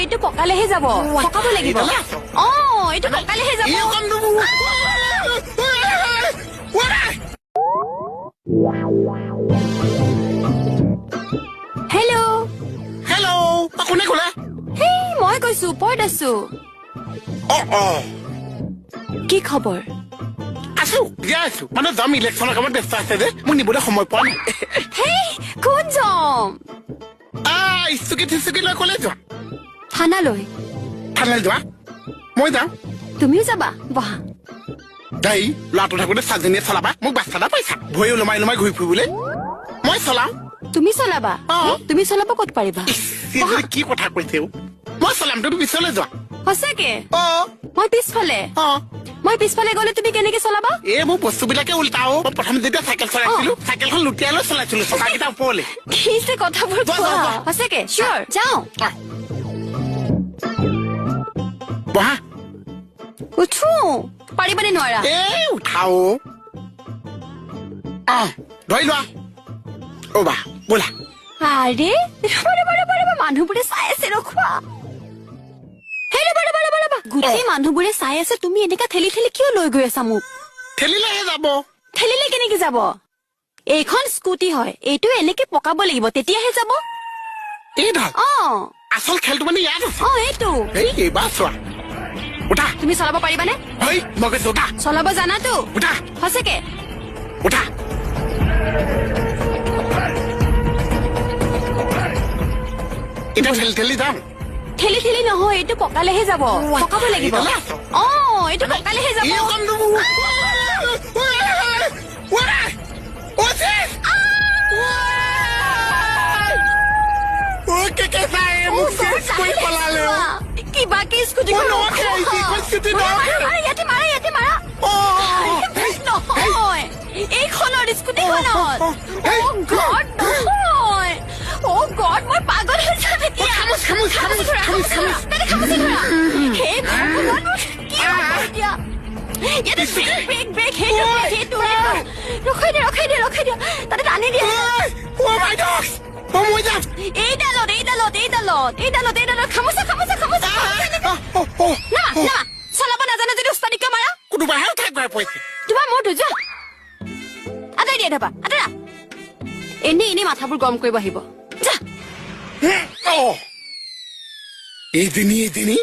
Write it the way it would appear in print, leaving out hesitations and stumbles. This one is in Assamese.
এইটো পকালেহে যাব পকাব লাগিব এইটো পকালেহে যাব হেল্ল' হেল্ল' কোনে ক'লে হেই মই কৈছো ওপৰত আছো কি খবৰ আছো দিয়া আছো মানে যাম ইলেকশ্যনৰ কামত ব্যস্ত আছে যে মোক নিবলৈ সময় পোৱা নাই হেই কোন যাম ইচুকি লৈ ক'লে যোৱা থানালৈ থানালৈ যোৱা মই যাওঁ তুমিও যাবা বহা গাড়ী ল'ৰাটো থাকোঁতে চাৰজনীয়ে চলাবা মোক বাচ্চাটা পইচা ভৰি ওলমাই ঘূৰি ফুৰিবলৈ মই চলাওঁ তুমি চলাবা তুমি চলাব ক'ত পাৰিবা কি কথা কৈছে মই চলাম তুমি পিছলৈ যোৱা সঁচাকে মই পিছফালে গ'লে তুমি কেনেকে চলাবা মোৰ বস্তুবিলাকে উল্টাও মই প্ৰথম যেতিয়া চাইকেল চলাইছিলো চাইকেলখন লুটিয়াই লৈ চলাইছিলো চকাকেইটা ওপৰলে কি যে কথাবোৰ সঁচাকে চিয়ৰ যাওঁ বহা উঠো পাৰিবানে নোৱাৰা উঠাও ধৰি লোৱা বা বোলা আৰে মানুহবোৰে চাই আছে ৰখোৱা গোটেই মানুহবোৰে চাই আছে তুমি এনেকা ঠেলি কিয় লৈ গৈ আছা মোক ঠেলিলেহে যাব ঠেলিলে কেনেকে যাব এইখন স্কুটি হয় এইটো এনেকে পকাব লাগিব তেতিয়াহে যাব আচল খেলটো মানে ইয়াত আছে এইটো এইবাৰ চোৱা উঠা তুমি চলাব পাৰিবানে মই কৈছো উঠা চলাব জানাতো উঠা সঁচাকে উঠা এতিয়া ঠেলি যাম ঠেলি নহয় এইটো পকালেহে যাব পকাব লাগিব এইটো পকালেহে যাব কিবাকে স্কুটি নহয় এইখনৰ স্কুটিখনত গড মই পাগল হৈ যাম এতিয়া ৰখাই দিয়া তাতে টানি দিয়া এইডালত খামোচা চলাব নাজানে যদি উস্তাদি কিয় মাৰা তোমাৰ মোৰটো যোৱা আঁতৰাই দিয়া ধবা আঁতৰা এনেই মাথাবোৰ গৰম কৰিব আহিব যা এইজনী